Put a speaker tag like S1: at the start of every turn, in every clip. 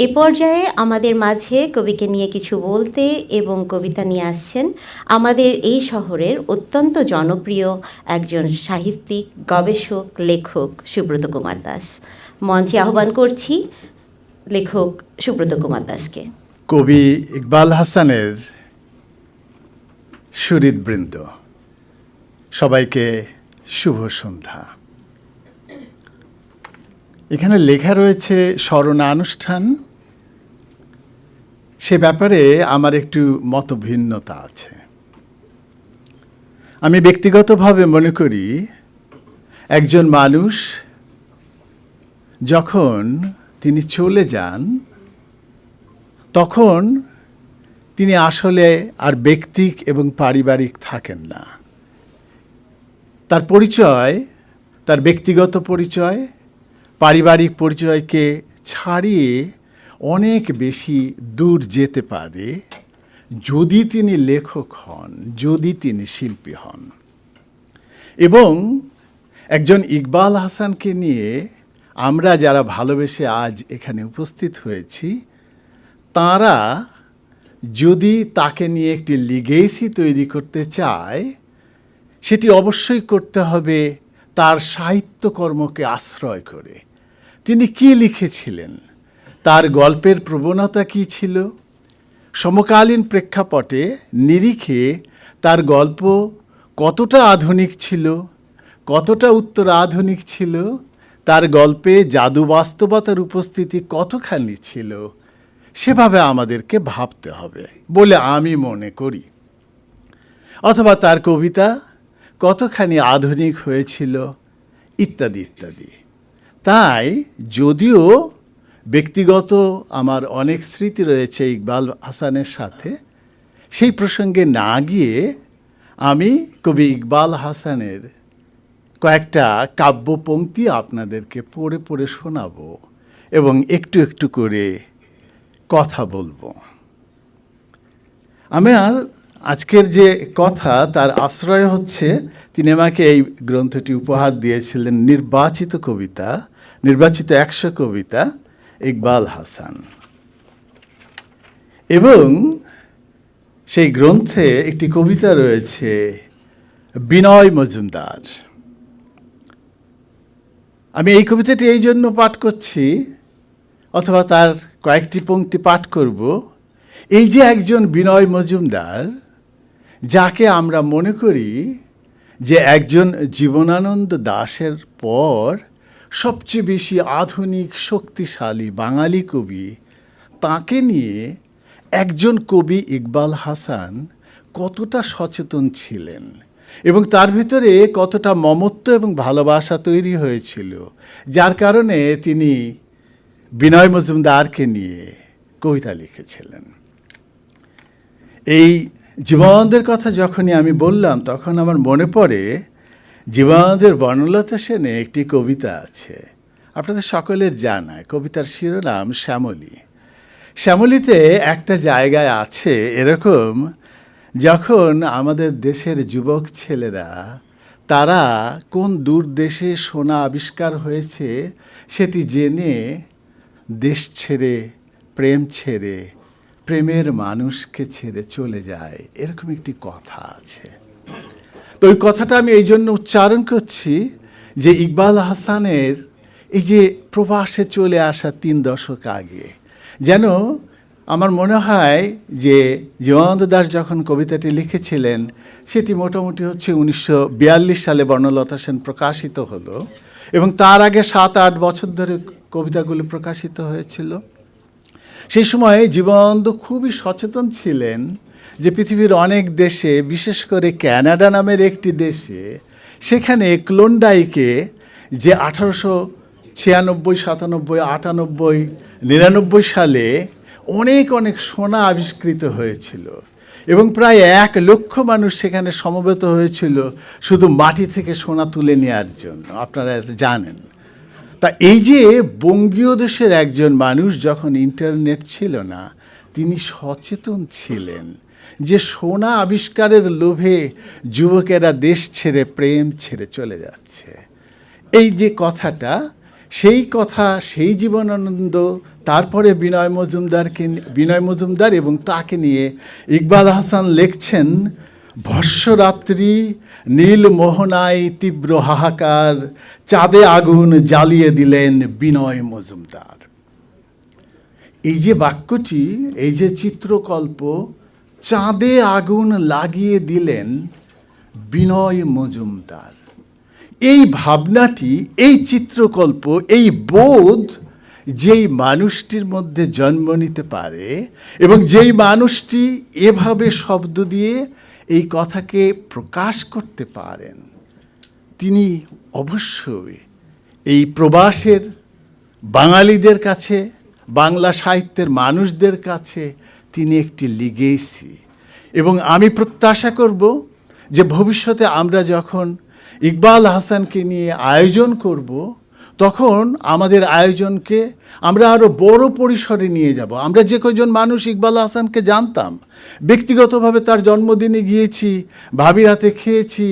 S1: এ পর্যায়ে আমাদের মাঝে কবিকে নিয়ে কিছু বলতে এবং কবিতা নিয়ে আসছেন আমাদের এই শহরের অত্যন্ত জনপ্রিয় একজন সাহিত্যিক, গবেষক, লেখক সুব্রত কুমার দাস। মঞ্চে আহ্বান করছি লেখক সুব্রত কুমার দাসকে।
S2: কবি ইকবাল হাসানের সুহৃদবৃন্দ, সবাইকে শুভ সন্ধ্যা। এখানে লেখা রয়েছে স্মরণানুষ্ঠান। সে ব্যাপারে আমার একটু মতভিন্নতা আছে। আমি ব্যক্তিগতভাবে মনে করি একজন মানুষ যখন তিনি চলে যান তখন তিনি আসলে আর ব্যক্তিক এবং পারিবারিক থাকেন না। তার পরিচয়, তার ব্যক্তিগত পরিচয়, পারিবারিক পরিচয়কে ছাড়িয়ে অনেক বেশি দূর যেতে পারে যদি তিনি লেখক হন, যদি তিনি শিল্পী হন। এবং একজন ইকবাল হাসানকে নিয়ে আমরা যারা ভালোবেসে আজ এখানে উপস্থিত হয়েছি, তারা যদি তাকে নিয়ে একটি লিগেসি তৈরি করতে চায়, সেটি অবশ্যই করতে হবে তার সাহিত্যকর্মকে আশ্রয় করে। তিনি কি লিখেছিলেন, তার গল্পের প্রবণতা কী ছিল, সমকালীন প্রেক্ষাপটে নিরিখে তার গল্প কতটা আধুনিক ছিল, কতটা উত্তর আধুনিক ছিল, তার গল্পে জাদু বাস্তবতার উপস্থিতি কতখানি ছিল, সেভাবে আমাদেরকে ভাবতে হবে বলে আমি মনে করি। অথবা তার কবিতা কতখানি আধুনিক হয়েছিল, ইত্যাদি ইত্যাদি। তাই যদিও ব্যক্তিগত আমার অনেক স্মৃতি রয়েছে ইকবাল হাসানের সাথে, সেই প্রসঙ্গে না গিয়ে আমি কবি ইকবাল হাসানের কয়েকটা কাব্যপংক্তি আপনাদেরকে পড়ে পড়ে শোনাবো এবং একটু একটু করে কথা বলবো। আমার আজকের যে কথা তার আশ্রয় হচ্ছে, তিনি আমাকে এই গ্রন্থটি উপহার দিয়েছিলেন, নির্বাচিত 100 কবিতা ইকবাল হাসান। এবং সেই গ্রন্থে একটি কবিতা রয়েছে বিনয় মজুমদার। আমি এই কবিতাটি এই জন্য পাঠ করছি, অথবা তার কয়েকটি পংক্তি পাঠ করব, এই যে একজন বিনয় মজুমদার, যাকে আমরা মনে করি যে একজন জীবনানন্দ দাশের পর সবচেয়ে বেশি আধুনিক শক্তিশালী বাঙালি কবি, তাকে নিয়ে একজন কবি ইকবাল হাসান কতটা সচেতন ছিলেন এবং তার ভিতরে কতটা মমত্ব এবং ভালোবাসা তৈরি হয়েছিল, যার কারণে তিনি বিনয় মজুমদারকে নিয়ে কবিতা লিখেছিলেন। এই জীবনানন্দের কথা যখনই আমি বললাম, তখন আমার মনে পড়ে জীবনানন্দের বনলতা সেনে একটি কবিতা আছে, আপনাদের সকলের জানা। কবিতার শিরোনাম শ্যামলী। শ্যামলীতে একটা জায়গায় আছে এরকম, যখন আমাদের দেশের যুবক ছেলেরা তারা কোন দূর দেশে সোনা আবিষ্কার হয়েছে সেটি জেনে দেশ ছেড়ে, প্রেম ছেড়ে, প্রেমের মানুষকে ছেড়ে চলে যায়, এরকম একটি কথা আছে। তো ওই কথাটা আমি এই জন্য উচ্চারণ করছি যে ইকবাল হাসানের এই যে প্রবাসে চলে আসা 3 দশক আগে, যেন আমার মনে হয় যে জীবনানন্দ দাশ যখন কবিতাটি লিখেছিলেন, সেটি মোটামুটি হচ্ছে 1942 সালে বনলতা সেন প্রকাশিত হলো, এবং তার আগে 7-8 বছর ধরে কবিতাগুলো প্রকাশিত হয়েছিল। সেই সময় জীবনানন্দ খুবই সচেতন ছিলেন যে পৃথিবীর অনেক দেশে, বিশেষ করে কানাডা নামের একটি দেশে, সেখানে ক্লোন্ডাইকে যে 1896, 97, 98, 99 সালে অনেক অনেক সোনা আবিষ্কৃত হয়েছিল এবং প্রায় 1 লক্ষ মানুষ সেখানে সমবেত হয়েছিল শুধু মাটি থেকে সোনা তুলে নেওয়ার জন্য, আপনারা জানেন। তা এই যে বঙ্গীয় দেশের একজন মানুষ, যখন ইন্টারনেট ছিল না, তিনি সচেতন ছিলেন যে সোনা আবিষ্কারের লোভে যুবকেরা দেশ ছেড়ে, প্রেম ছেড়ে চলে যাচ্ছে। এই যে কথাটা, সেই কথা, সেই জীবনানন্দ, তারপরে বিনয় মজুমদার এবং তাকে নিয়ে ইকবাল হাসান লিখছেন, ভস্যরাত্রি নীল মোহনায় তীব্র হাহাকার, চাঁদে আগুন জ্বালিয়ে দিলেন বিনয় মজুমদার। এই যে বাক্যটি, এই যে চিত্রকল্প, চাঁদে আগুন লাগিয়ে দিলেন বিনয় মজুমদার, এই ভাবনাটি, এই চিত্রকল্প, এই বোধ যেই মানুষটির মধ্যে জন্ম নিতে পারে এবং যেই মানুষটি এভাবে শব্দ দিয়ে এই কথাকে প্রকাশ করতে পারেন, তিনি অবশ্যই এই প্রবাসের বাঙালিদের কাছে, বাংলা সাহিত্যের মানুষদের কাছে তিনি একটি লিগেসি। এবং আমি প্রত্যাশা করব যে ভবিষ্যতে আমরা যখন ইকবাল হাসানকে নিয়ে আয়োজন করব, তখন আমাদের আয়োজনকে আমরা আরও বড় পরিসরে নিয়ে যাব। আমরা যে কজন মানুষ ইকবাল হাসানকে জানতাম, ব্যক্তিগতভাবে তার জন্মদিনে গিয়েছি, ভাবির হাতে খেয়েছি,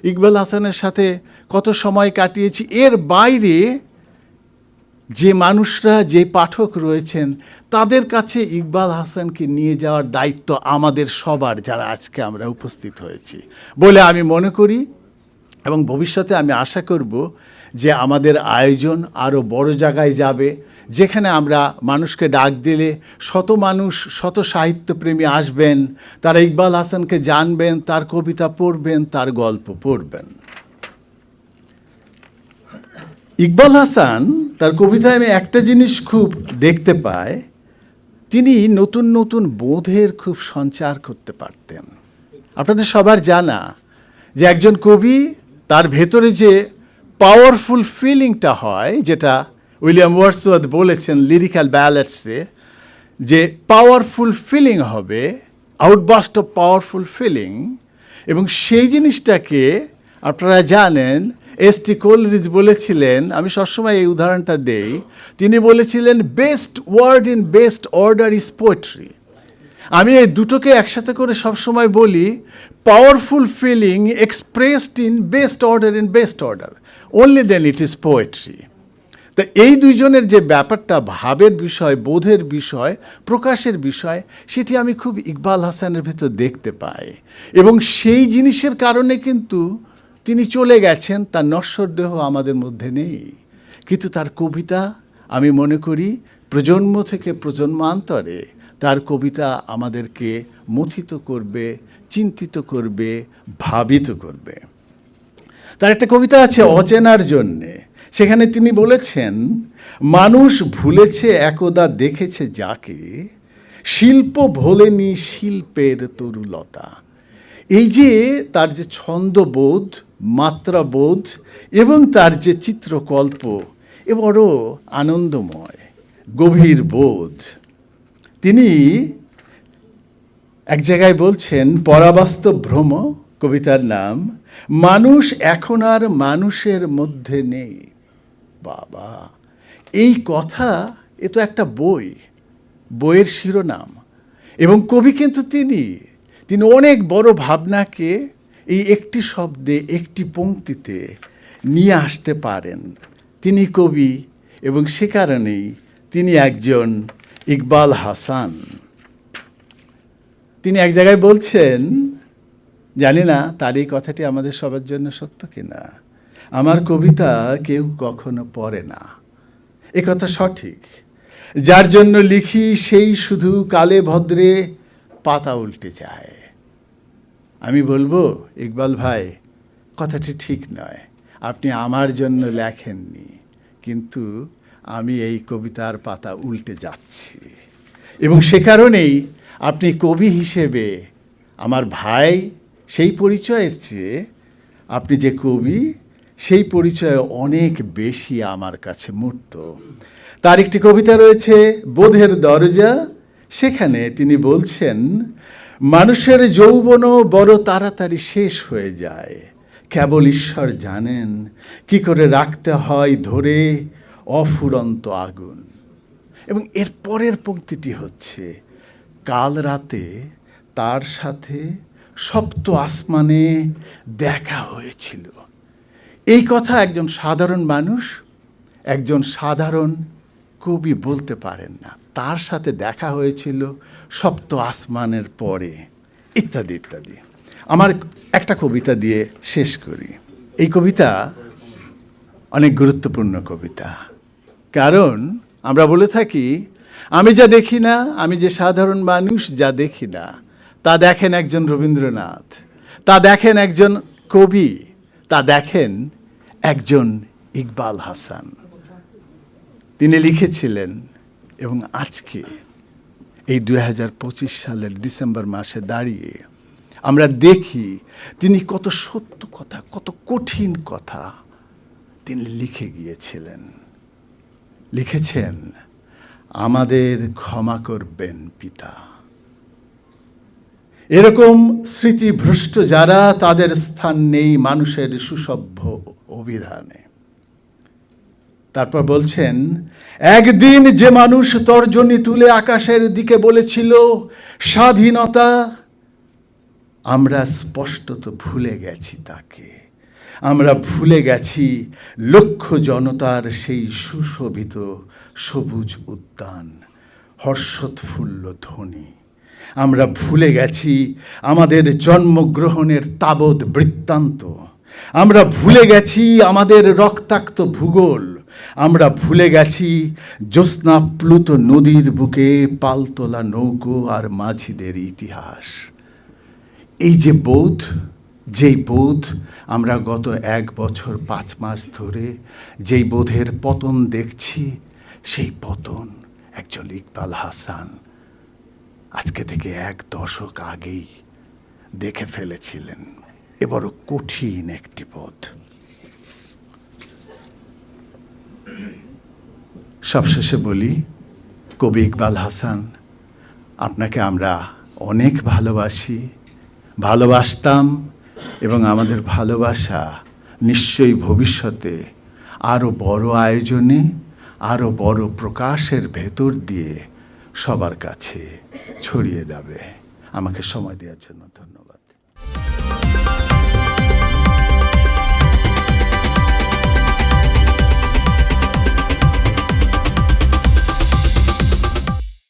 S2: ইকবাল হাসানের সাথে কত সময় কাটিয়েছি, এর বাইরে যে মানুষরা, যে পাঠক রয়েছেন, তাদের কাছে ইকবাল হাসানকে নিয়ে যাওয়ার দায়িত্ব আমাদের সবার, যারা আজকে আমরা উপস্থিত হয়েছি বলে আমি মনে করি। এবং ভবিষ্যতে আমি আশা করব যে আমাদের আয়োজন আরও বড় জায়গায় যাবে, যেখানে আমরা মানুষকে ডাক দিলে শত মানুষ, শত সাহিত্যপ্রেমী আসবেন, তারা ইকবাল হাসানকে জানবেন, তার কবিতা পড়বেন, তার গল্প পড়বেন। ইকবাল হাসান তার কবিতায় আমি একটা জিনিস খুব দেখতে পাই, তিনি নতুন নতুন বোধের খুব সঞ্চার করতে পারতেন। আপনাদের সবার জানা যে একজন কবি, তার ভেতরে যে পাওয়ারফুল ফিলিংটা হয়, যেটা উইলিয়াম ওয়ার্ডসওয়ার্থ বলেছেন লিরিক্যাল ব্যালেটসে, যে পাওয়ারফুল ফিলিং হবে, আউটবাস্ট অফ পাওয়ারফুল ফিলিং, এবং সেই জিনিসটাকে আপনারা জানেন এস.টি. কোলরিজ বলেছিলেন, আমি সবসময় এই উদাহরণটা দেই, তিনি বলেছিলেন best word in best order is poetry. আমি এই দুটোকে একসাথে করে সবসময় বলি, powerful feeling expressed in best order, only then it is poetry. তা এই দুইজনের যে ব্যাপারটা, ভাবের বিষয়, বোধের বিষয়, প্রকাশের বিষয়, সেটি আমি খুব ইকবাল হাসানের ভেতর দেখতে পাই। এবং সেই জিনিসের কারণে কিন্তু তিনি চলে গেছেন, তার নশ্বর দেহ আমাদের মধ্যে নেই, কিন্তু তার কবিতা আমি মনে করি প্রজন্ম থেকে প্রজন্মান্তরে তার কবিতা আমাদেরকে মথিত করবে, চিন্তিত করবে, ভাবিত করবে। তার একটা কবিতা আছে অচেনার জন্যে, সেখানে তিনি বলেছেন, মানুষ ভুলেছে একদা দেখেছে যাকে, শিল্প ভোলেনি শিল্পের তরুলতা। এই যে তার যে ছন্দবোধ, মাত্রাবোধ এবং তার যে চিত্রকল্প, এ বড় আনন্দময়, গভীর বোধ। তিনি এক জায়গায় বলছেন, পরাবাস্তব ভ্রম কবিতার নাম, মানুষ এখন আর মানুষের মধ্যে নেই। বাবা, এই কথা, এ তো একটা বইয়ের শিরোনাম। এবং কবি কিন্তু তিনি অনেক বড় ভাবনাকে এই একটি শব্দে, একটি পংক্তিতে নিয়ে আসতে পারেন। তিনি কবি, এবং সে কারণেই তিনি একজন ইকবাল হাসান। তিনি এক জায়গায় বলছেন, জানি না তার এই কথাটি আমাদের সবার জন্য সত্য কিনা, আমার কবিতা কেউ কখনো পড়ে না, এ কথা সঠিক। যার জন্য লিখি সেই শুধু কালে ভদ্রে পাতা উল্টে যায়। আমি বলবো, ইকবাল ভাই, কথাটি ঠিক নয়। আপনি আমার জন্য লেখেননি, কিন্তু আমি এই কবিতার পাতা উল্টে যাচ্ছি। এবং সে কারণেই আপনি কবি হিসেবে আমার ভাই, সেই পরিচয়ের চেয়ে আপনি যে কবি, সেই পরিচয় অনেক বেশি আমার কাছে মূর্ত। তার একটি কবিতা রয়েছে, বোধের দরজা, সেখানে তিনি বলছেন, মানুষের যৌবনও বড় তাড়াতাড়ি শেষ হয়ে যায়, কেবল ঈশ্বর জানেন কি করে রাখতে হয় ধরে অফুরন্ত আগুন। এবং এর পরের পংক্তিটি হচ্ছে, কাল রাতে তার সাথে সপ্ত আসমানে দেখা হয়েছিল। এই কথা একজন সাধারণ মানুষ, একজন সাধারণ কবি বলতে পারেন না। তার সাথে দেখা হয়েছিল সপ্ত আসমানের পরে, ইত্যাদি ইত্যাদি। আমার একটা কবিতা দিয়ে শেষ করি। এই কবিতা অনেক গুরুত্বপূর্ণ কবিতা, কারণ আমরা বলে থাকি আমি যা দেখি না, আমি যে সাধারণ মানুষ যা দেখি না, তা দেখেন একজন রবীন্দ্রনাথ, তা দেখেন একজন কবি, তা দেখেন একজন ইকবাল হাসান। তিনি লিখেছিলেন, এবং আজকে এই 2025 সালের ডিসেম্বর মাসে দাঁড়িয়ে আমরা দেখি তিনি কত সত্য কথা, কত কঠিন কথা তিনি লিখে গিয়েছিলেন। লিখেছেন, আমাদের ক্ষমা করবেন পিতা। এরকম স্মৃতিভ্রষ্ট যারা, তাদের স্থান নেই মানুষের সুসভ্য অভিধানে। তারপর বলছেন, একদিন যে মানুষ তর্জনী তুলে আকাশের দিকে বলেছিল স্বাধীনতা, আমরা স্পষ্টত ভুলে গেছি তাকে। আমরা ভুলে গেছি লক্ষ জনতার সেই সুশোভিত সবুজ উদ্যান, হর্ষোৎফুল্ল ধ্বনি। আমরা ভুলে গেছি আমাদের জন্মগ্রহণের তাবৎ বৃত্তান্ত। আমরা ভুলে গেছি আমাদের রক্তাক্ত ভূগোল। আমরা ভুলে গেছি জ্যোৎস্নাপ্লুত নদীর বুকে পালতোলা নৌকো আর মাঝিদের ইতিহাস। এই যে বোধ, যেই বোধ আমরা গত 1 বছর 5 মাস ধরে যেই বোধের পতন দেখছি, সেই পতন একজন ইকবাল হাসান আজকে থেকে 1 দশক আগেই দেখে ফেলেছিলেন। এ বড় কঠিন একটি পথ। সবশেষে বলি, কবি ইকবাল হাসান, আপনাকে আমরা অনেক ভালোবাসি, ভালোবাসতাম, এবং আমাদের ভালোবাসা নিশ্চয়ই ভবিষ্যতে আরও বড় আয়োজনে, আরও বড় প্রকাশের ভেতর দিয়ে সবার কাছে ছড়িয়ে যাবে। আমাকে সময় দেওয়ার জন্য ধন্যবাদ।